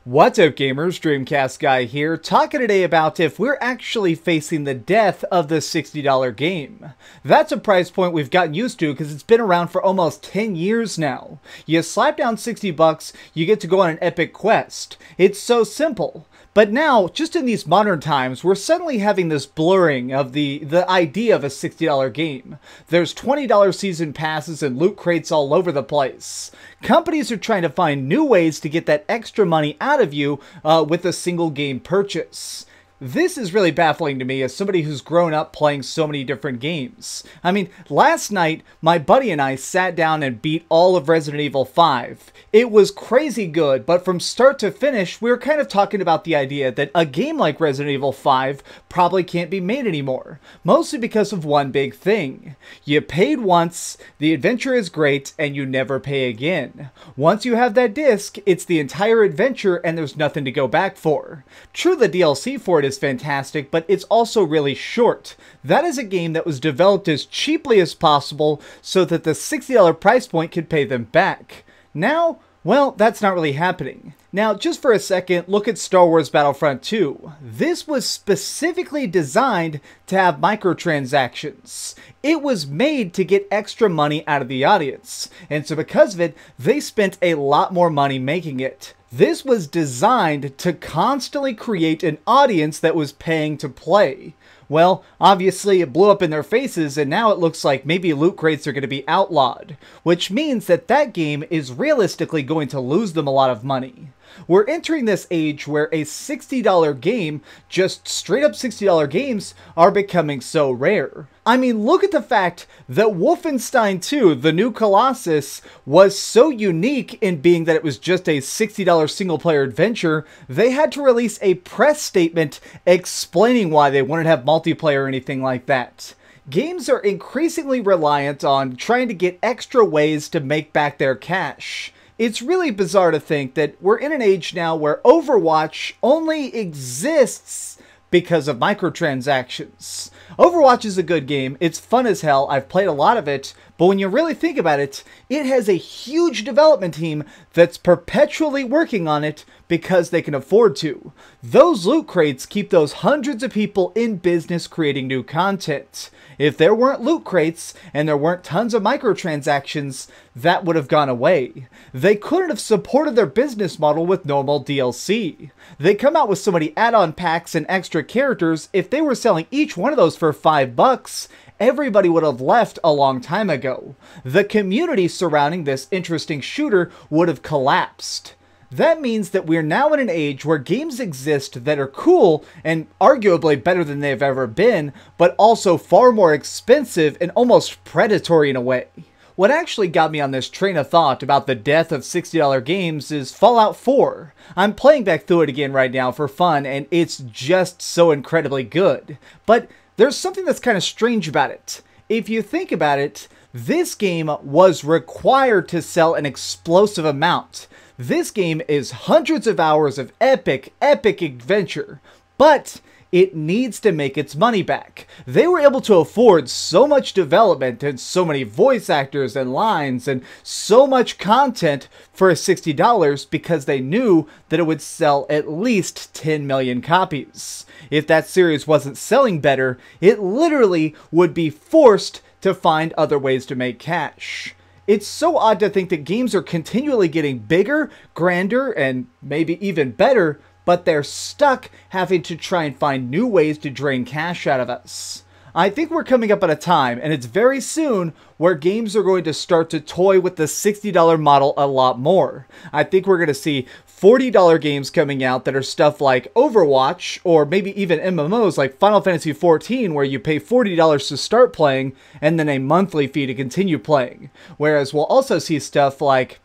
What's up gamers, DreamcastGuy here, talking today about if we're actually facing the death of the $60 game. That's a price point we've gotten used to because it's been around for almost 10 years now. You slap down 60 bucks, you get to go on an epic quest. It's so simple. But now, just in these modern times, we're suddenly having this blurring of the idea of a $60 game. There's $20 season passes and loot crates all over the place. Companies are trying to find new ways to get that extra money out of you with a single game purchase. This is really baffling to me as somebody who's grown up playing so many different games. I mean, last night, my buddy and I sat down and beat all of Resident Evil 5. It was crazy good, but from start to finish, we were kind of talking about the idea that a game like Resident Evil 5 probably can't be made anymore. Mostly because of one big thing. You paid once, the adventure is great, and you never pay again. Once you have that disc, it's the entire adventure and there's nothing to go back for. True, the DLC for it is fantastic, but it's also really short. That is a game that was developed as cheaply as possible so that the $60 price point could pay them back. Now, well, that's not really happening. Now, just for a second, look at Star Wars Battlefront II. This was specifically designed to have microtransactions. It was made to get extra money out of the audience, and so because of it, they spent a lot more money making it. This was designed to constantly create an audience that was paying to play. Well, obviously it blew up in their faces and now it looks like maybe loot crates are going to be outlawed, which means that that game is realistically going to lose them a lot of money. We're entering this age where a $60 game, just straight up $60 games, are becoming so rare. I mean, look at the fact that Wolfenstein 2, the new Colossus, was so unique in being that it was just a $60 single-player adventure, they had to release a press statement explaining why they wouldn't have multiplayer or anything like that. Games are increasingly reliant on trying to get extra ways to make back their cash. It's really bizarre to think that we're in an age now where Overwatch only exists because of microtransactions. Overwatch is a good game, it's fun as hell, I've played a lot of it, but when you really think about it, it has a huge development team that's perpetually working on it because they can afford to. Those loot crates keep those hundreds of people in business creating new content. If there weren't loot crates and there weren't tons of microtransactions, that would have gone away. They couldn't have supported their business model with normal DLC. They come out with so many add-on packs and extra characters, if they were selling each one of those for $5, everybody would have left a long time ago. The community surrounding this interesting shooter would have collapsed. That means that we're now in an age where games exist that are cool and arguably better than they've ever been, but also far more expensive and almost predatory in a way. What actually got me on this train of thought about the death of $60 games is Fallout 4. I'm playing back through it again right now for fun, and it's just so incredibly good. But there's something that's kind of strange about it. If you think about it, this game was required to sell an explosive amount. This game is hundreds of hours of epic adventure, but it needs to make its money back. They were able to afford so much development and so many voice actors and lines and so much content for $60 because they knew that it would sell at least 10 million copies. If that series wasn't selling better, it literally would be forced to find other ways to make cash. It's so odd to think that games are continually getting bigger, grander, and maybe even better, but they're stuck having to try and find new ways to drain cash out of us. I think we're coming up at a time, and it's very soon, where games are going to start to toy with the $60 model a lot more. I think we're going to see $40 games coming out that are stuff like Overwatch, or maybe even MMOs like Final Fantasy XIV, where you pay $40 to start playing, and then a monthly fee to continue playing. Whereas we'll also see stuff like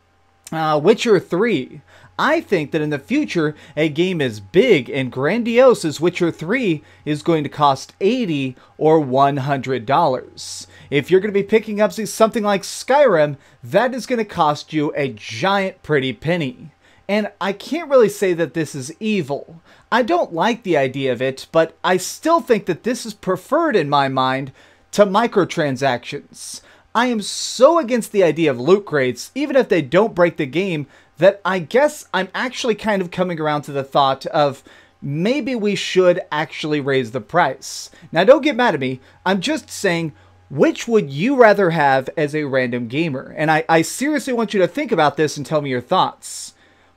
Witcher 3. I think that in the future, a game as big and grandiose as Witcher 3 is going to cost $80 or $100. If you're going to be picking up something like Skyrim, that is going to cost you a giant pretty penny. And I can't really say that this is evil. I don't like the idea of it, but I still think that this is preferred in my mind to microtransactions. I am so against the idea of loot crates, even if they don't break the game, that I guess I'm actually kind of coming around to the thought of maybe we should actually raise the price. Now don't get mad at me, I'm just saying, which would you rather have as a random gamer? And I seriously want you to think about this and tell me your thoughts.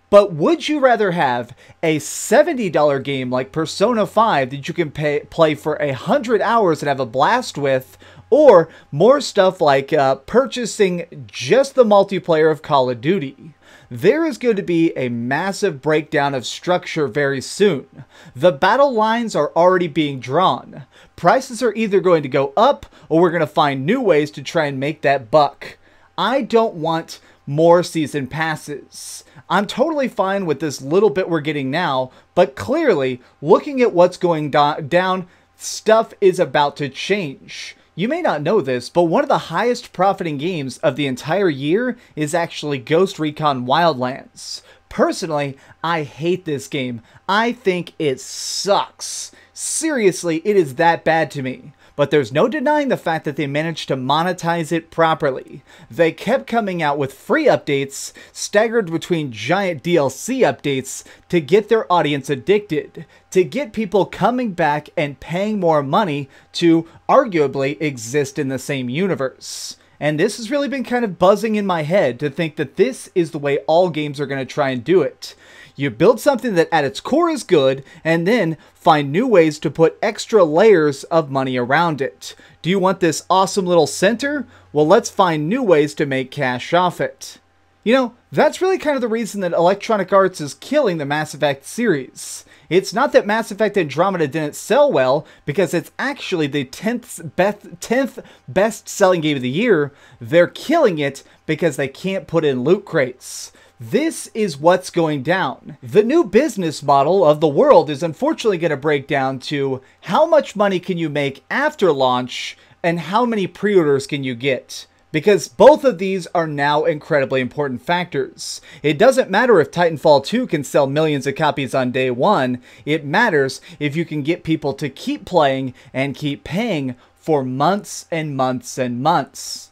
But would you rather have a $70 game like Persona 5 that you can play for 100 hours and have a blast with, or more stuff like purchasing just the multiplayer of Call of Duty? There is going to be a massive breakdown of structure very soon. The battle lines are already being drawn. Prices are either going to go up, or we're going to find new ways to try and make that buck. I don't want more season passes. I'm totally fine with this little bit we're getting now, but clearly, looking at what's going down, stuff is about to change. You may not know this, but one of the highest profiting games of the entire year is actually Ghost Recon Wildlands. Personally, I hate this game. I think it sucks. Seriously, it is that bad to me. But there's no denying the fact that they managed to monetize it properly. They kept coming out with free updates, staggered between giant DLC updates, to get their audience addicted, to get people coming back and paying more money to arguably exist in the same universe. And this has really been kind of buzzing in my head to think that this is the way all games are going to try and do it. You build something that at its core is good, and then find new ways to put extra layers of money around it. Do you want this awesome little center? Well, let's find new ways to make cash off it. You know, that's really kind of the reason that Electronic Arts is killing the Mass Effect series. It's not that Mass Effect Andromeda didn't sell well, because it's actually the 10th best-selling game of the year. They're killing it because they can't put in loot crates. This is what's going down. The new business model of the world is unfortunately going to break down to how much money can you make after launch and how many pre-orders can you get. Because both of these are now incredibly important factors. It doesn't matter if Titanfall 2 can sell millions of copies on day one. It matters if you can get people to keep playing and keep paying for months and months and months.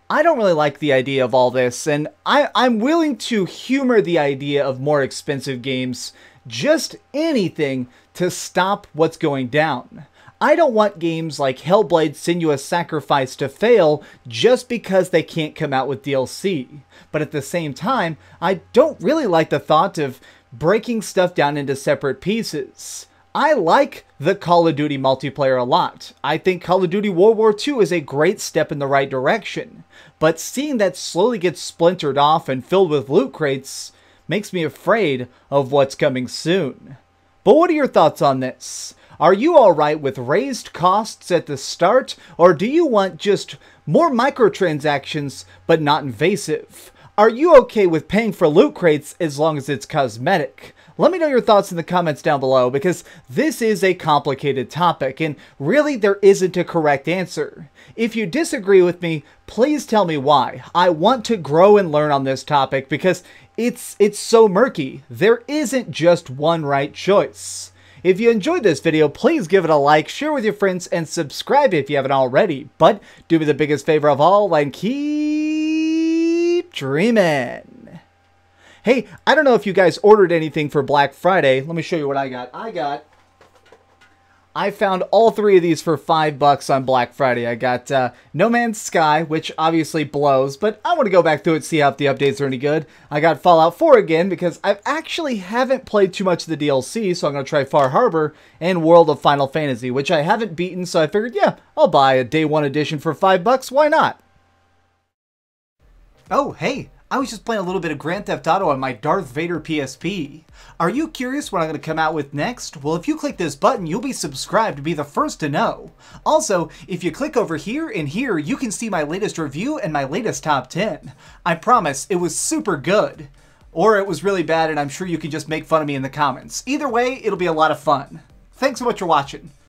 I don't really like the idea of all this, and I'm willing to humor the idea of more expensive games, just anything to stop what's going down. I don't want games like Hellblade: Senua's Sacrifice to fail just because they can't come out with DLC. But at the same time, I don't really like the thought of breaking stuff down into separate pieces. I like the Call of Duty multiplayer a lot. I think Call of Duty World War II is a great step in the right direction. But seeing that slowly get splintered off and filled with loot crates makes me afraid of what's coming soon. But what are your thoughts on this? Are you alright with raised costs at the start, or do you want just more microtransactions but not invasive? Are you okay with paying for loot crates as long as it's cosmetic? Let me know your thoughts in the comments down below, because this is a complicated topic, and really there isn't a correct answer. If you disagree with me, please tell me why. I want to grow and learn on this topic, because it's so murky. There isn't just one right choice. If you enjoyed this video, please give it a like, share with your friends, and subscribe if you haven't already. But do me the biggest favor of all and keep dreaming. Hey, I don't know if you guys ordered anything for Black Friday. Let me show you what I got. I found all three of these for $5 on Black Friday. I got No Man's Sky, which obviously blows, but I want to go back through it and see if the updates are any good. I got Fallout 4 again, because I actually haven't played too much of the DLC, so I'm going to try Far Harbor and World of Final Fantasy, which I haven't beaten, so I figured, yeah, I'll buy a Day 1 edition for $5. Why not? Oh, hey. I was just playing a little bit of Grand Theft Auto on my Darth Vader PSP. Are you curious what I'm going to come out with next? Well, if you click this button, you'll be subscribed to be the first to know. Also, if you click over here and here, you can see my latest review and my latest top 10. I promise, it was super good. Or it was really bad, and I'm sure you can just make fun of me in the comments. Either way, it'll be a lot of fun. Thanks so much for watching.